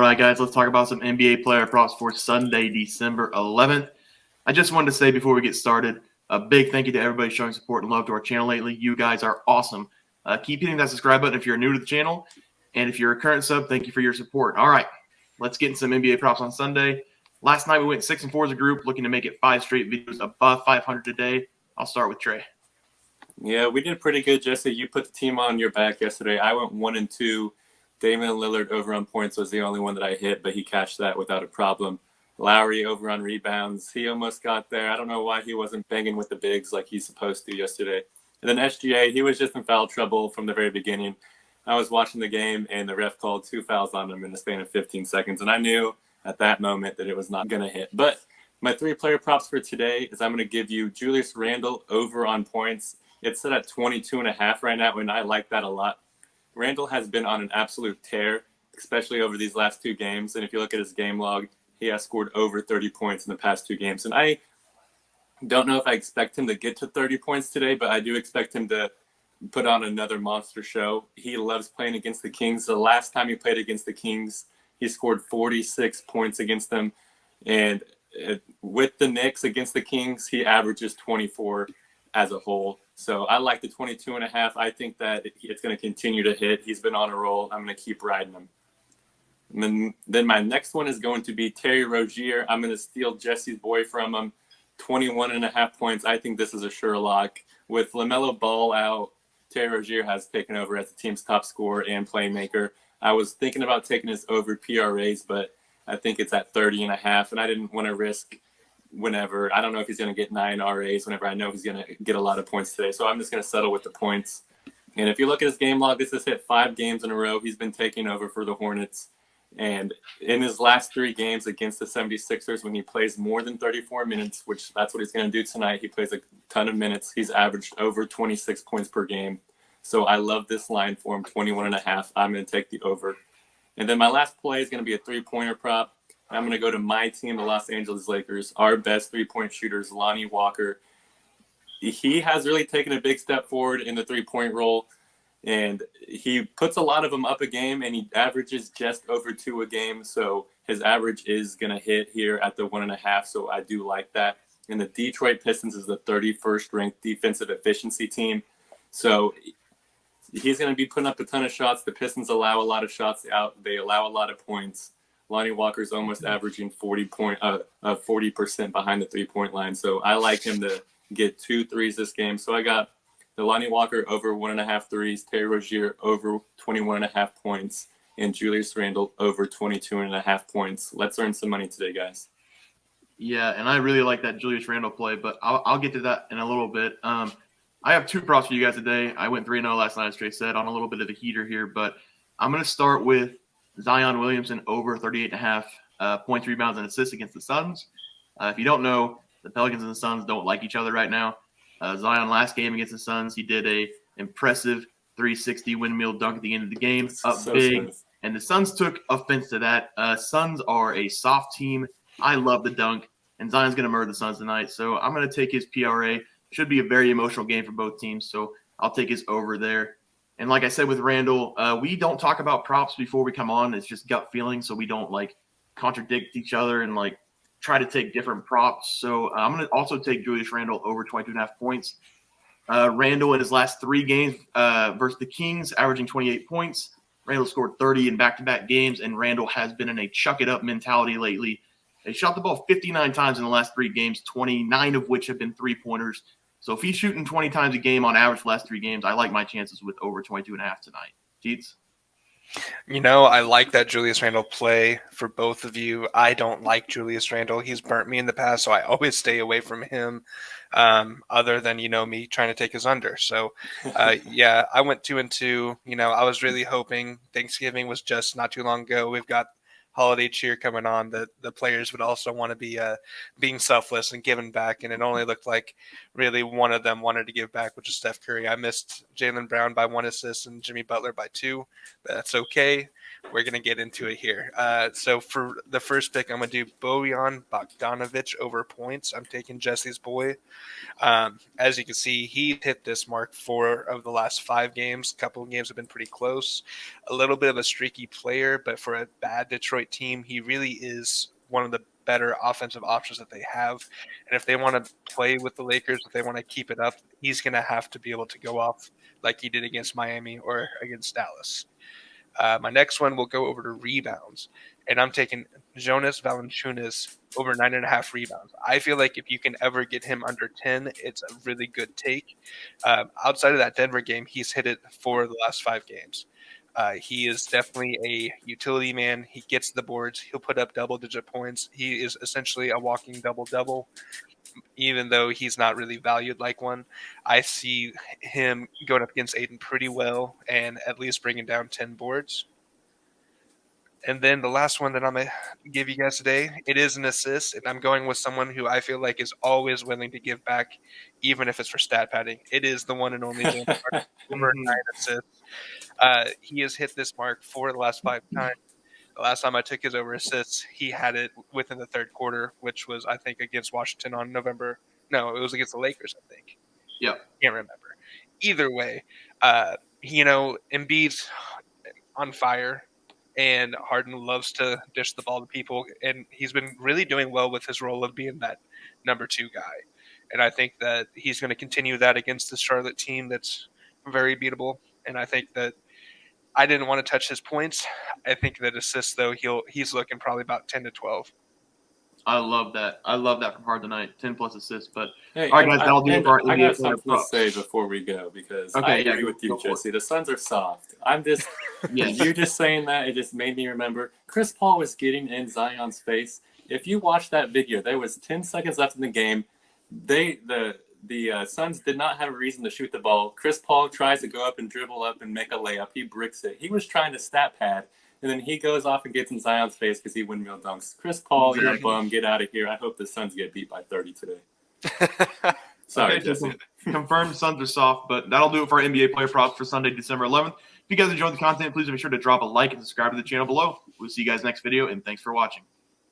right, guys, let's talk about some NBA player props for Sunday, December 11th. I just wanted to say before we get started, a big thank you to everybody showing support and love to our channel lately. You guys are awesome. Keep hitting that subscribe button if you're new to the channel. And if you're a current sub, thank you for your support. All right, let's get into some NBA props on Sunday. Last night we went 6-4 as a group, looking to make it 5 straight videos above 500 today. I'll start with Trey. Yeah, we did pretty good, Jesse. You put the team on your back yesterday. I went 1-2. Damian Lillard over on points was the only one that I hit, but he cashed that without a problem. Lowry over on rebounds. He almost got there. I don't know why he wasn't banging with the bigs like he's supposed to yesterday. And then SGA, he was just in foul trouble from the very beginning. I was watching the game, and the ref called 2 fouls on him in the span of 15 seconds. And I knew at that moment that it was not going to hit. But my 3-player props for today is I'm going to give you Julius Randle over on points. It's set at 22.5 right now, and I like that a lot. Randle has been on an absolute tear, especially over these last 2 games. And if you look at his game log, he has scored over 30 points in the past 2 games. And I don't know if I expect him to get to 30 points today, but I do expect him to put on another monster show. He loves playing against the Kings. The last time he played against the Kings, he scored 46 points against them. And with the Knicks against the Kings, he averages 24 as a whole. So I like the 22.5. I think that it's going to continue to hit. He's been on a roll. I'm going to keep riding him. And then my next one is going to be Terry Rozier. I'm going to steal Jesse's boy from him. 21.5 points. I think this is a sure lock. With LaMelo Ball out, Terry Rozier has taken over as the team's top scorer and playmaker. I was thinking about taking his over PRAs, but I think it's at 30.5, and I didn't want to risk whenever. I don't know if he's going to get 9 RAs whenever I know he's going to get a lot of points today. So I'm just going to settle with the points. And if you look at his game log, this has hit 5 games in a row. He's been taking over for the Hornets. And in his last 3 games against the 76ers, when he plays more than 34 minutes, which that's what he's going to do tonight, he plays a ton of minutes. He's averaged over 26 points per game. So I love this line for him, 21.5. I'm going to take the over. And then my last play is going to be a 3-pointer prop. I'm going to go to my team, the Los Angeles Lakers. Our best 3-point shooters, Lonnie Walker. He has really taken a big step forward in the 3-point role, and he puts a lot of them up a game, and he averages just over 2 a game. So his average is going to hit here at the 1.5. So I do like that. And the Detroit Pistons is the 31st ranked defensive efficiency team. So he's going to be putting up a ton of shots. The Pistons allow a lot of shots out. They allow a lot of points. Lonnie Walker's almost averaging 40% behind the 3-point line. So I like him to get 2 threes this game. So I got the Lonnie Walker over 1.5 threes, Terry Rozier over 21.5 points, and Julius Randle over 22.5 points. Let's earn some money today, guys. Yeah, and I really like that Julius Randle play, but I'll get to that in a little bit. I have 2 props for you guys today. I went 3-0 last night, as Trey said, on a little bit of a heater here, but I'm going to start with Zion Williamson over 38.5 points, rebounds, and assists against the Suns. If you don't know, the Pelicans and the Suns don't like each other right now. Zion last game against the Suns, he did a impressive 360 windmill dunk at the end of the game, up so big, smooth. And the Suns took offense to that. Suns are a soft team. I love the dunk, and Zion's going to murder the Suns tonight. So I'm going to take his PRA. Should be a very emotional game for both teams, so I'll take his over there. And like I said with Randle, we don't talk about props before we come on. It's just gut feeling, so we don't contradict each other and try to take different props. So I'm going to also take Julius Randle over 22.5 points. Randle in his last 3 games versus the Kings, averaging 28 points. Randle scored 30 in back-to-back games, and Randle has been in a chuck-it-up mentality lately. He shot the ball 59 times in the last 3 games, 29 of which have been 3-pointers. So if he's shooting 20 times a game on average the last 3 games, I like my chances with over 22.5 tonight. Teats? I like that Julius Randle play for both of you. I don't like Julius Randle. He's burnt me in the past, so I always stay away from him, other than, me trying to take his under. So, yeah, I went 2-2. I was really hoping Thanksgiving was just not too long ago. We've got holiday cheer coming on, that the players would also want to be being selfless and giving back, and it only looked like really one of them wanted to give back, which is Steph Curry. I missed Jaylen Brown by 1 assist and Jimmy Butler by 2, but that's okay. we're going to get into it here. So for the first pick, I'm going to do Bojan Bogdanovic over points. I'm taking Jesse's boy. As you can see, he hit this mark 4 of the last 5 games. A couple of games have been pretty close. A little bit of a streaky player, but for a bad Detroit team, he really is one of the better offensive options that they have. And if they want to play with the Lakers, if they want to keep it up, he's going to have to be able to go off like he did against Miami or against Dallas. My next one will go over to rebounds, and I'm taking Jonas Valanciunas over 9.5 rebounds. I feel like if you can ever get him under 10, it's a really good take. Outside of that Denver game, he's hit it 4 of the last 5 games. He is definitely a utility man. He gets the boards. He'll put up double-digit points. He is essentially a walking double-double. Even though he's not really valued like one, I see him going up against Aiden pretty well and at least bringing down 10 boards. And then the last one that I'm going to give you guys today, it is an assist, and I'm going with someone who I feel like is always willing to give back, even if it's for stat padding. It is the one and only James Harden, over 9 assists. He has hit this mark 4 of the last 5 times. The last time I took his over assists, he had it within the third quarter, which was, I think, against Washington on November. No, it was against the Lakers, I think. Yep. Can't remember. Either way, Embiid's on fire, and Harden loves to dish the ball to people, and he's been really doing well with his role of being that number 2 guy. And I think that he's going to continue that against the Charlotte team that's very beatable, and I think that I didn't want to touch his points. I think that assists, though, he's looking probably about 10 to 12. I love that. I love that from Hard tonight. 10 plus assists. But hey, all right, guys, that'll do it for our I NBA got something to props. say before we go because Okay, I yeah, agree with you, go for it. Jesse. The Suns are soft. I'm just Yes. you just saying that, it just made me remember Chris Paul was getting in Zion's face. If you watch that video, there was 10 seconds left in the game. The Suns did not have a reason to shoot the ball. Chris Paul tries to go up and dribble up and make a layup. He bricks it. He was trying to stat pad, and then he goes off and gets in Zion's face because he windmill dunks. Chris Paul, you're a bum. Get out of here. I hope the Suns get beat by 30 today. Sorry, Okay, Jesse. Confirmed Suns are soft, but that'll do it for our NBA player props for Sunday, December 11th. If you guys enjoyed the content, please be sure to drop a like and subscribe to the channel below. We'll see you guys next video, and thanks for watching.